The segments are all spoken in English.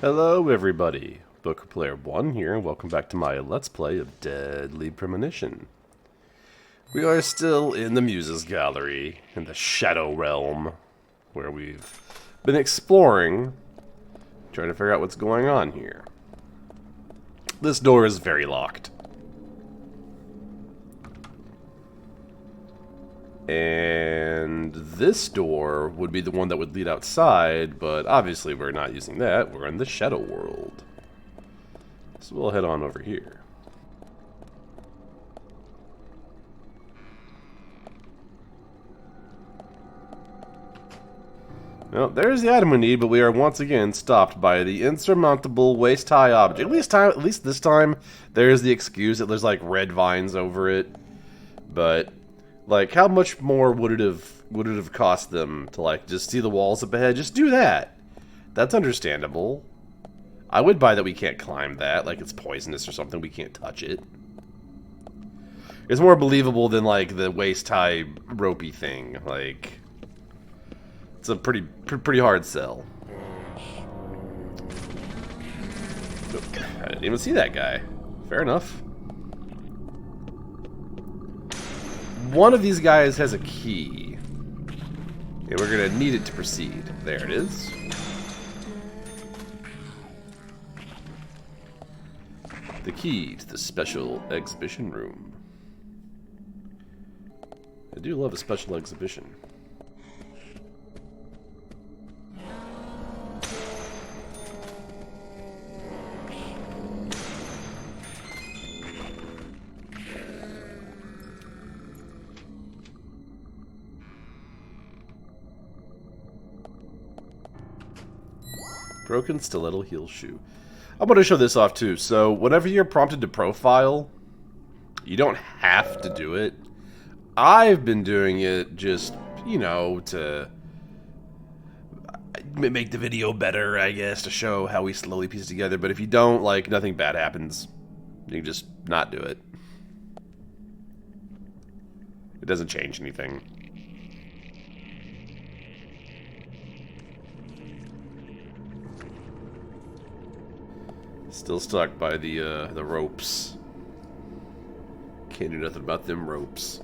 Hello everybody, Booker Player 1 here, and welcome back to my Let's Play of Deadly Premonition. We are still in the Muses Gallery, in the Shadow Realm, where we've been exploring, trying to figure out what's going on here. This door is very locked. And this door would be the one that would lead outside, but obviously we're not using that. We're in the Shadow World. So we'll head on over here. Well, there's the item we need, but we are once again stopped by the insurmountable waist-high object. At least this time, there's the excuse that there's like red vines over it. But like, how much more would it have cost them to like just see the walls up ahead? Just do that. That's understandable. I would buy that we can't climb that, like it's poisonous or something. We can't touch it. It's more believable than like the waist-high ropey thing. Like, it's a pretty hard sell. I didn't even see that guy. Fair enough. One of these guys has a key. And we're gonna need it to proceed. There it is. The key to the special exhibition room. I do love a special exhibition. Broken stiletto heel shoe. I'm going to show this off too. So whenever you're prompted to profile, you don't have to do it. I've been doing it just, you know, to make the video better, I guess, to show how we slowly piece it together. But if you don't, like, nothing bad happens. You can just not do it. It doesn't change anything. Still stuck by the ropes. Can't do nothing about them ropes.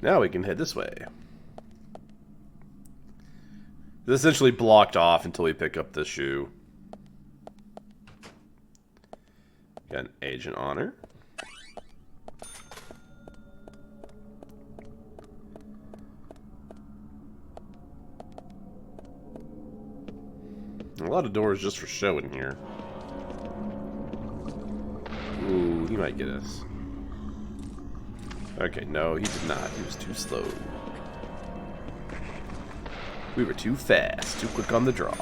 Now we can head this way. It's essentially blocked off until we pick up the shoe. Got an Agent Honor. A lot of doors just for show in here. Ooh, he might get us. Okay, no, he did not. He was too slow. We were too fast, too quick on the draw.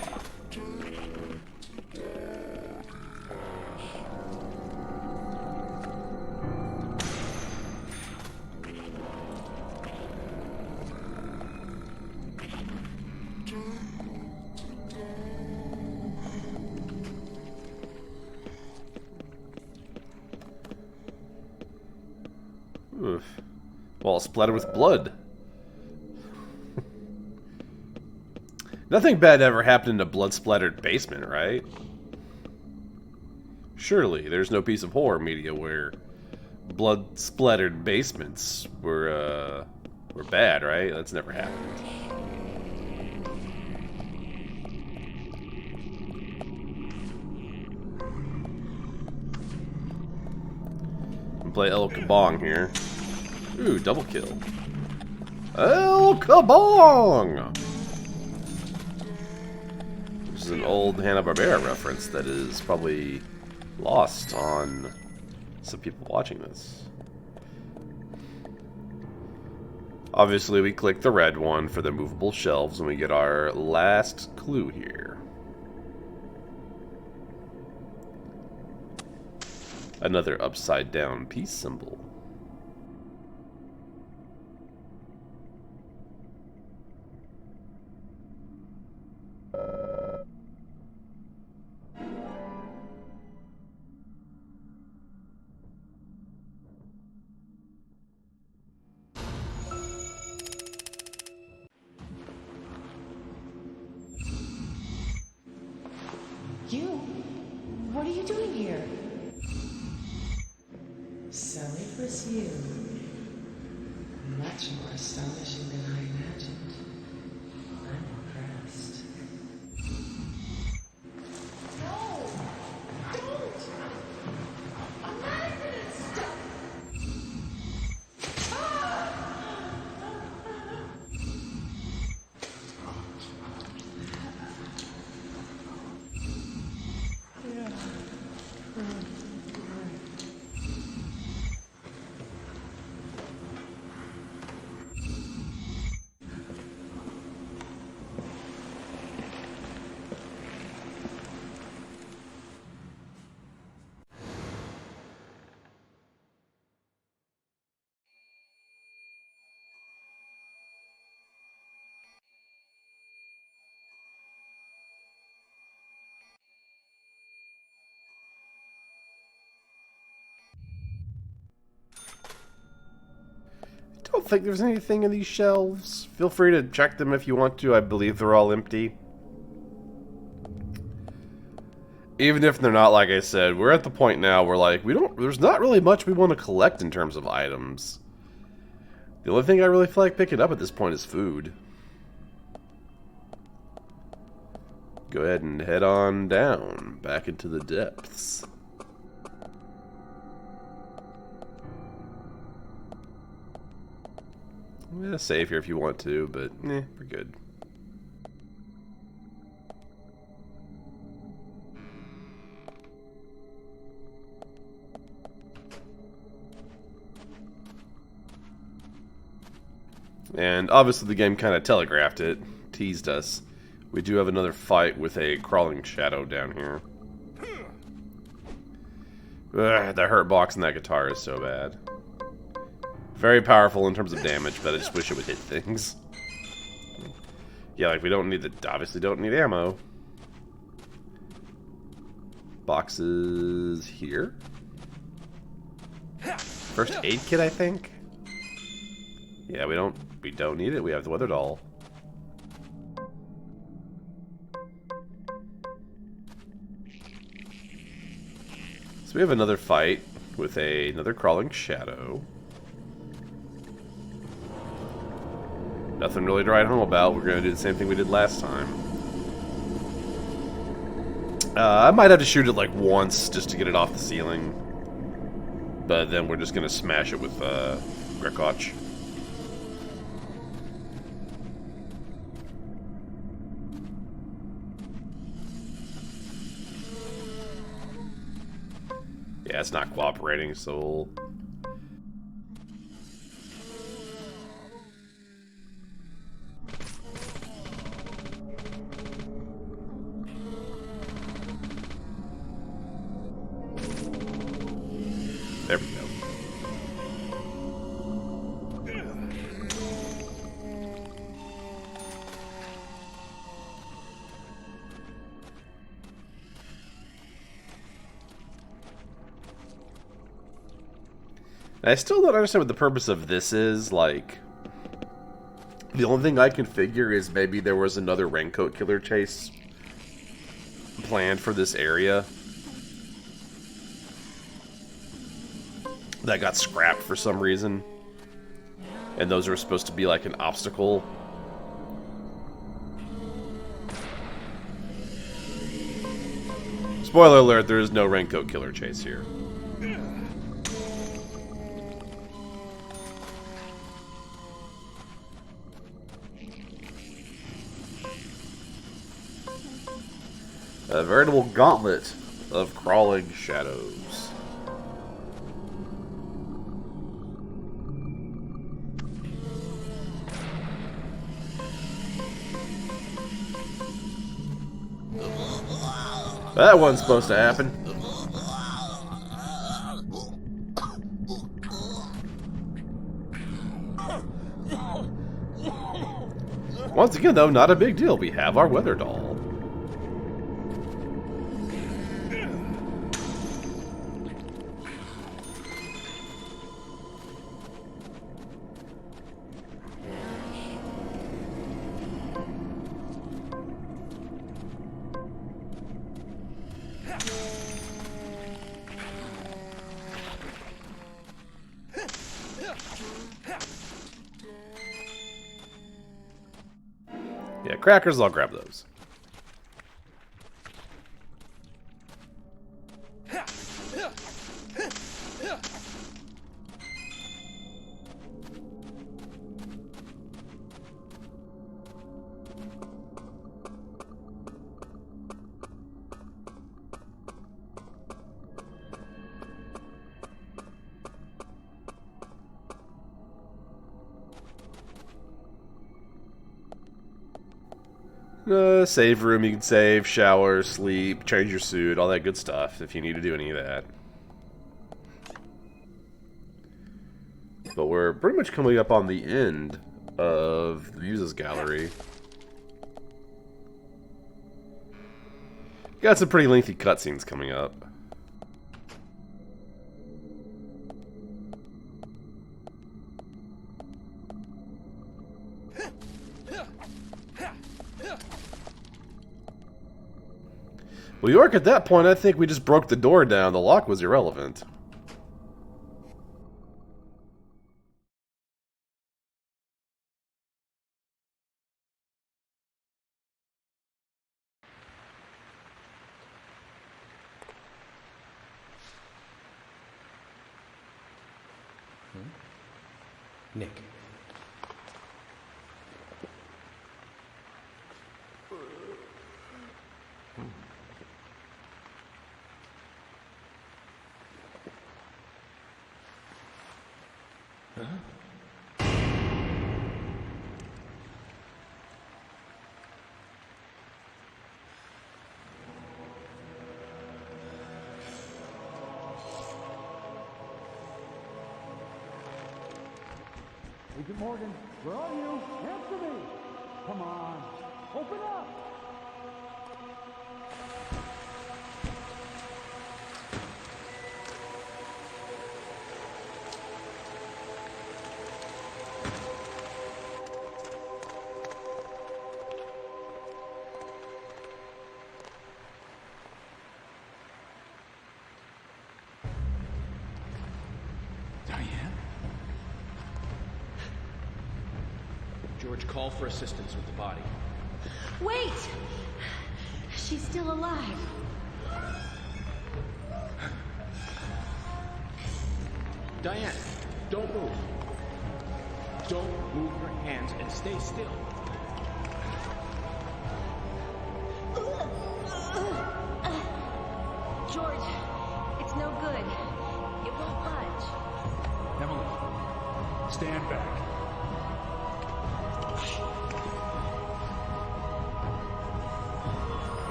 Oof. Wall splattered with blood. Nothing bad ever happened in a blood-splattered basement, right? Surely, there's no piece of horror media where blood-splattered basements were bad, right? That's never happened. Play El Kabong here. Ooh, double kill. El Kabong! This is an old Hanna-Barbera reference that is probably lost on some people watching this. Obviously, we click the red one for the movable shelves and we get our last clue here. Another upside down peace symbol. you doing here? So it was you. Much more astonishing than I imagined. I'm impressed. No! Don't! I'm not gonna stop! I don't think there's anything in these shelves. Feel free to check them if you want to. I believe they're all empty. Even if they're not, like I said, we're at the point now where, like, there's not really much we want to collect in terms of items. The only thing I really feel like picking up at this point is food. Go ahead and head on down, back into the depths. I'm gonna save here if you want to, but we're good. And obviously the game kind of telegraphed it, teased us. We do have another fight with a crawling shadow down here. Ugh, the hurt box in that guitar is so bad. Very powerful in terms of damage, but I just wish it would hit things. Yeah, like we don't need obviously don't need ammo. Boxes here. First aid kit, I think. Yeah, we don't need it. We have the weather doll. So we have another fight with another crawling shadow. Nothing really to write home about. We're going to do the same thing we did last time. I might have to shoot it like once just to get it off the ceiling. But then we're just going to smash it with Grekotch. Yeah, it's not cooperating, so... There we go. I still don't understand what the purpose of this is. Like, the only thing I can figure is maybe there was another raincoat killer chase planned for this area that got scrapped for some reason, and those are supposed to be like an obstacle. Spoiler alert, there is no raincoat killer chase here. A veritable gauntlet of crawling shadows. That wasn't supposed to happen. Once again, though, not a big deal. We have our weather doll. Yeah, crackers, I'll grab those. Save room, you can save, shower, sleep, change your suit, all that good stuff if you need to do any of that. But we're pretty much coming up on the end of the Muses gallery. Got some pretty lengthy cutscenes coming up. Well, York, at that point, I think we just broke the door down. The lock was irrelevant. Nick. Agent Morgan, where are you? Answer me! Come on, open up! Diane? George, call for assistance with the body. Wait! She's still alive. Diane, don't move. Don't move your hands and stay still. George, it's no good. It won't budge. Emily, stand back.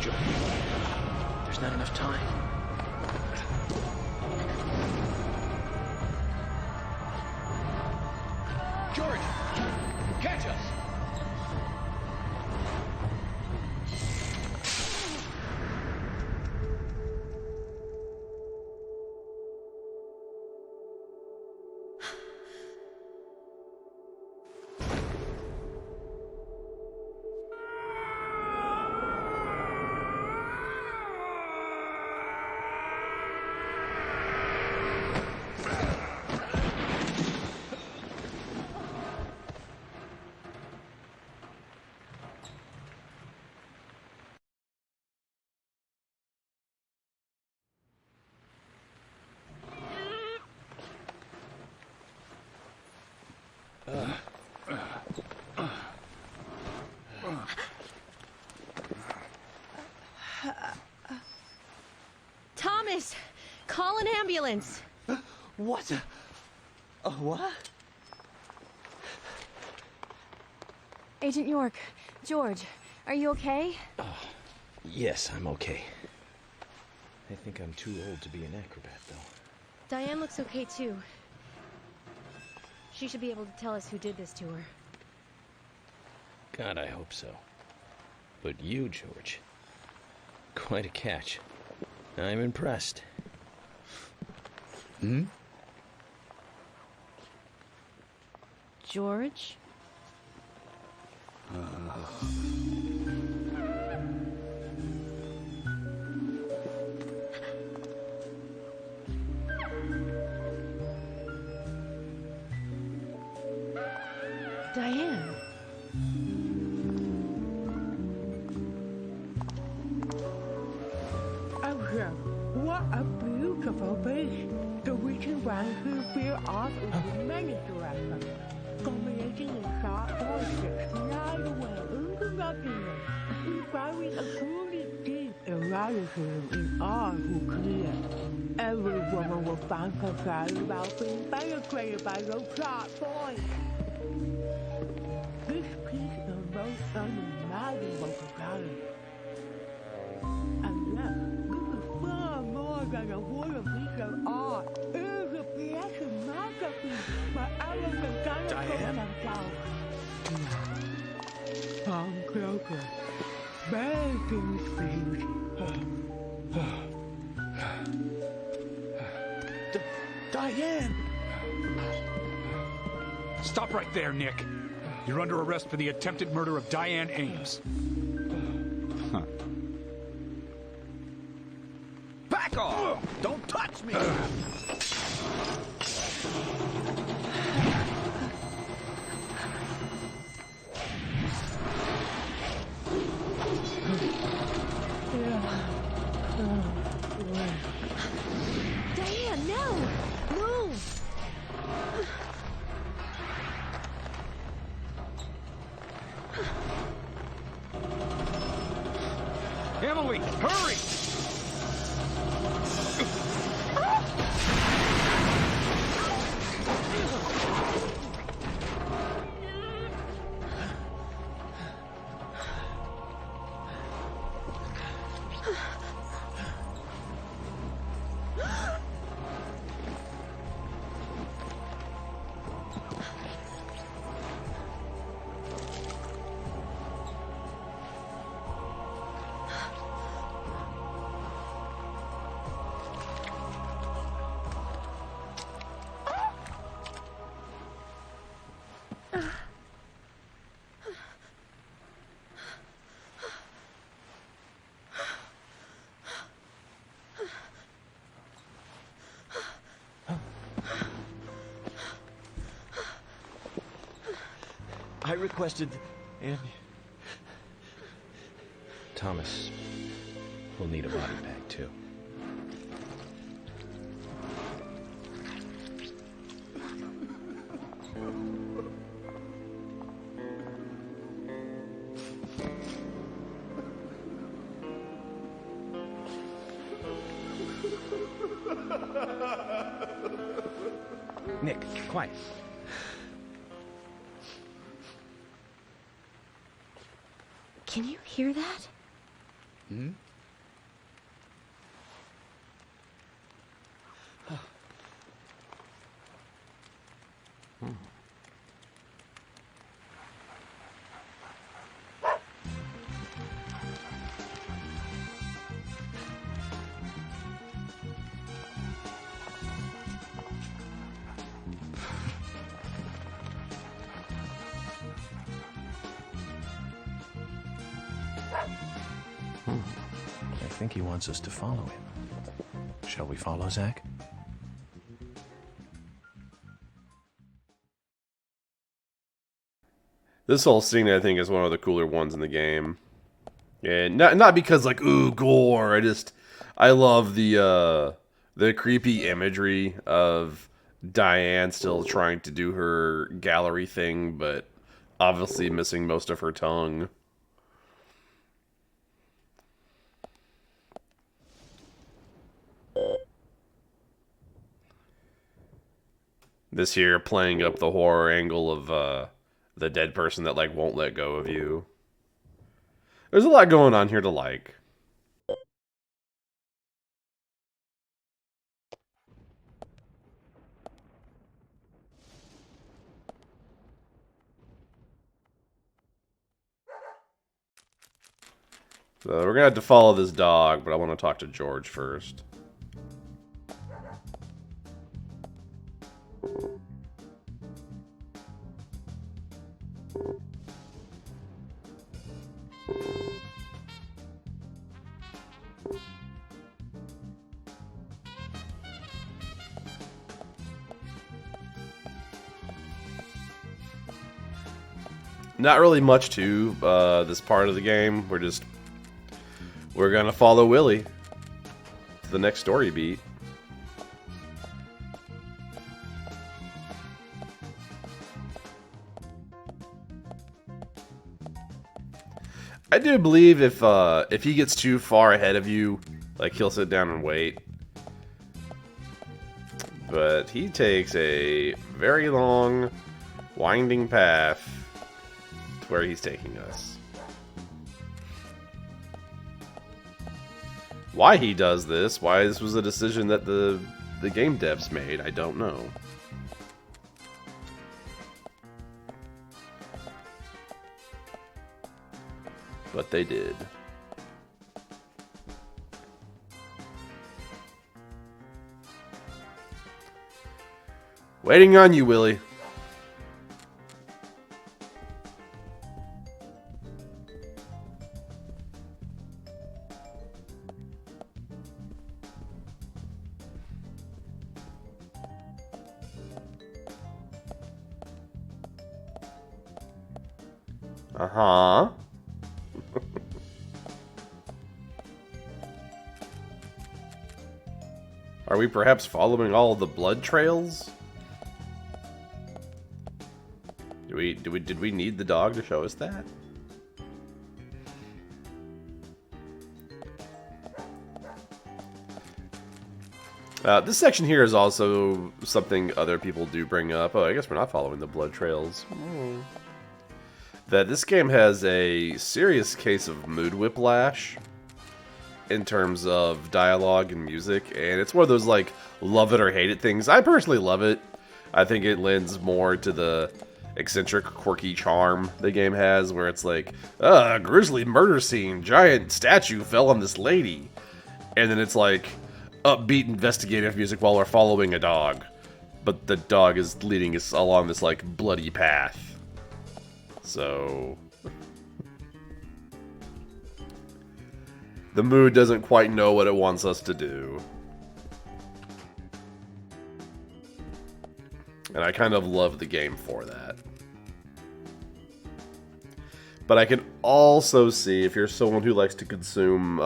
George, there's not enough time. George, catch us! Thomas! Call an ambulance! What? What? Agent York, George, are you okay? Yes, I'm okay. I think I'm too old to be an acrobat, though. Diane looks okay too. She should be able to tell us who did this to her. God, I hope so. But you, George, quite a catch. I'm impressed. George? Diane. Oh, sir, what a beautiful beach. The reaching one who feel off is many directions. Combination in sharp voices, light away into nothingness. Inspiring a truly deep eroticism in all who clear. Every woman will find herself about being penetrated by those sharp voices. This piece is most unimaginable to talent. And yet, this is far more than a wooden piece of art. It is a piece of masterpiece by arrogant dinosaurs themselves. Come closer. Begging speech. Diane! Stop right there, Nick. You're under arrest for the attempted murder of Diane Ames. Huh. Back off! Don't touch me! Diane, no! Move! Emily, hurry! I requested, and Thomas will need a body bag too. Nick, quiet. Can you hear that? Hmm? I think he wants us to follow him. Shall we follow, Zach? This whole scene, I think, is one of the cooler ones in the game. And not because, like, ooh, gore. I love the creepy imagery of Diane still trying to do her gallery thing, but obviously missing most of her tongue. This here playing up the horror angle of the dead person that like won't let go of you. There's a lot going on here to like. So we're gonna have to follow this dog, but I want to talk to George first. not really much to this part of the game. We're gonna follow Willie to the next story beat. I do believe if he gets too far ahead of you, like, he'll sit down and wait. But he takes a very long, winding path to where he's taking us. Why he does this, why this was a decision that the game devs made, I don't know. But they did. Waiting on you, Willie. Uh-huh. Are we perhaps following all of the blood trails? Did we need the dog to show us that? This section here is also something other people do bring up. Oh, I guess we're not following the blood trails. That this game has a serious case of mood whiplash in terms of dialogue and music, and it's one of those, like, love it or hate it things. I personally love it. I think it lends more to the eccentric, quirky charm the game has, where it's like, grisly murder scene, giant statue fell on this lady. And then it's like, upbeat investigative music while we're following a dog. But the dog is leading us along this, like, bloody path. So the mood doesn't quite know what it wants us to do. And I kind of love the game for that. But I can also see, if you're someone who likes to consume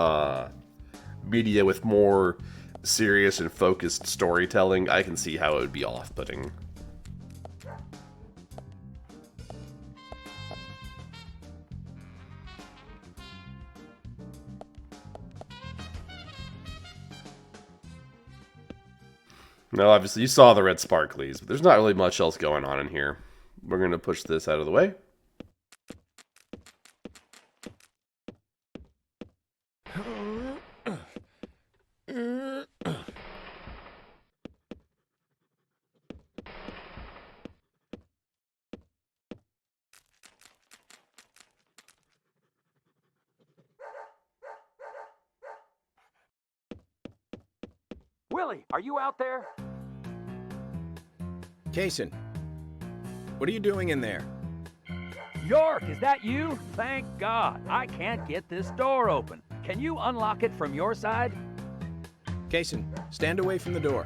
media with more serious and focused storytelling, I can see how it would be off-putting. Now, obviously, you saw the red sparklies, but there's not really much else going on in here. We're going to push this out of the way. Willie, are you out there? Kaysen, what are you doing in there? York, is that you? Thank God. I can't get this door open. Can you unlock it from your side? Kaysen, stand away from the door.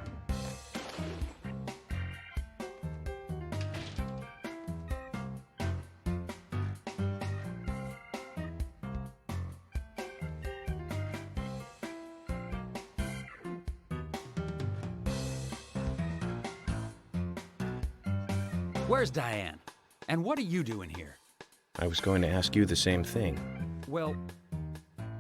Where's Diane? And what are you doing here? I was going to ask you the same thing. Well,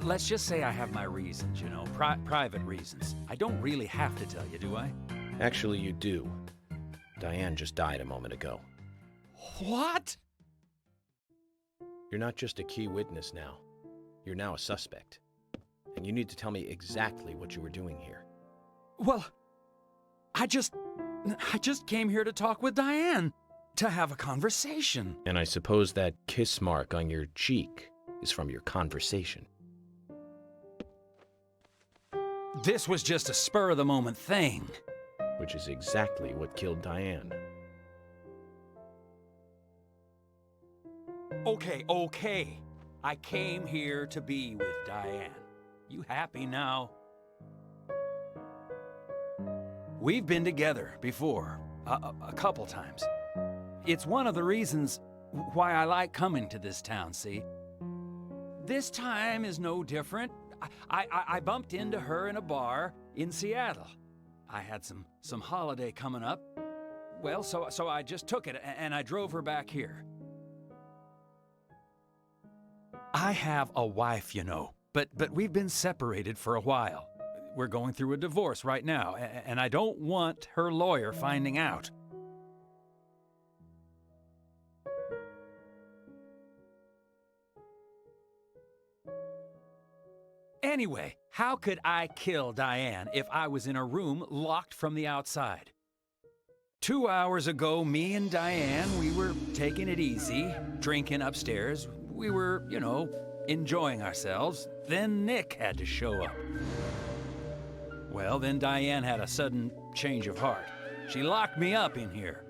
let's just say I have my reasons, you know, private reasons. I don't really have to tell you, do I? Actually, you do. Diane just died a moment ago. What? You're not just a key witness now. You're now a suspect. And you need to tell me exactly what you were doing here. Well, I just came here to talk with Diane. To have a conversation. And I suppose that kiss mark on your cheek is from your conversation. This was just a spur-of-the-moment thing. Which is exactly what killed Diane. Okay. I came here to be with Diane. You happy now? We've been together before, a couple times. It's one of the reasons why I like coming to this town, see? This time is no different. I bumped into her in a bar in Seattle. I had some holiday coming up. Well, so I just took it and I drove her back here. I have a wife, you know, but we've been separated for a while. We're going through a divorce right now, and I don't want her lawyer finding out. Anyway, how could I kill Diane if I was in a room locked from the outside? 2 hours ago, me and Diane, we were taking it easy, drinking upstairs. We were, you know, enjoying ourselves. Then Nick had to show up. Well, then Diane had a sudden change of heart. She locked me up in here.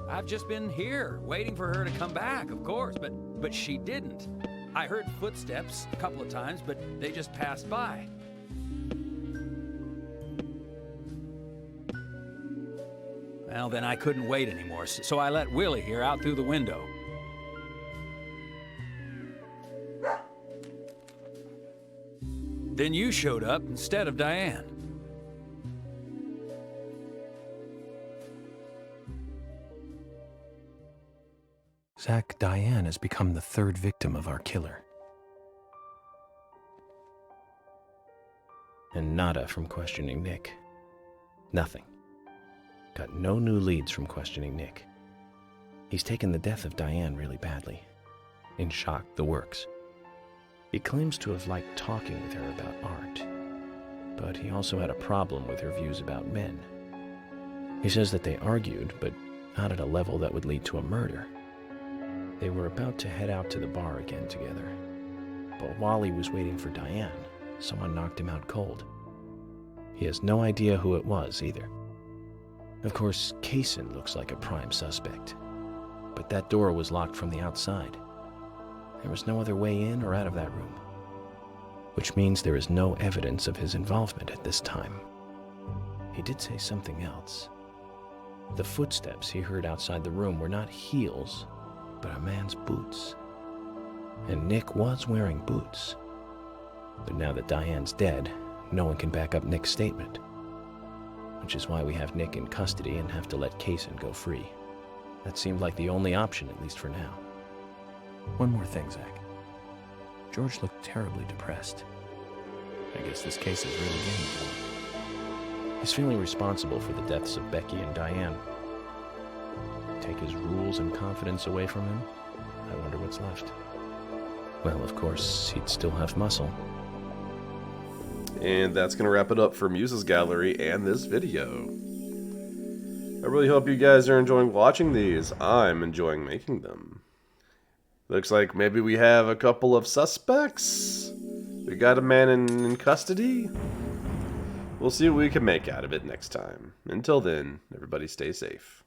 I've just been here, waiting for her to come back, of course, but she didn't. I heard footsteps a couple of times, but they just passed by. Well, then I couldn't wait anymore, so I let Willie here out through the window. Then you showed up instead of Diane. Zach, Diane has become the third victim of our killer. And nada from questioning Nick. Nothing. Got no new leads from questioning Nick. He's taken the death of Diane really badly. In shock, the works. He claims to have liked talking with her about art, but he also had a problem with her views about men. He says that they argued, but not at a level that would lead to a murder. They were about to head out to the bar again together, but while he was waiting for Diane, someone knocked him out cold. He has no idea who it was either. Of course, Kaysen looks like a prime suspect, but that door was locked from the outside. There was no other way in or out of that room, which means there is no evidence of his involvement at this time. He did say something else. The footsteps he heard outside the room were not heels, but a man's boots. And Nick was wearing boots. But now that Diane's dead, no one can back up Nick's statement, which is why we have Nick in custody and have to let Kaysen go free. That seemed like the only option, at least for now. One more thing, Zach. George looked terribly depressed. I guess this case is really getting to him. He's feeling responsible for the deaths of Becky and Diane. Take his rules and confidence away from him? I wonder what's left. Well, of course, he'd still have muscle. And that's going to wrap it up for Muses Gallery and this video. I really hope you guys are enjoying watching these. I'm enjoying making them. Looks like maybe we have a couple of suspects. We got a man in custody. We'll see what we can make out of it next time. Until then, everybody stay safe.